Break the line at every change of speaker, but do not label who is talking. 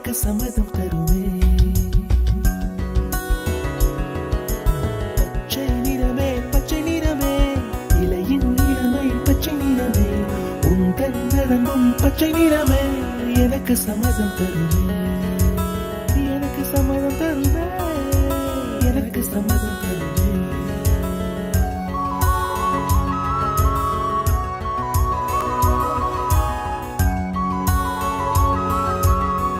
எனக்கு சம்மதம் தருமே. பச்சை நிறமே பச்சை நிறமே, இலையின் நிறமை பச்சை நிறமே, உந்தன் நரம்பும் பச்சை நிறமே, எனக்கு சம்மதம் தருமே. எனக்கு சம்மதம் தருமே. எனக்கு சம்மதம் தருமே.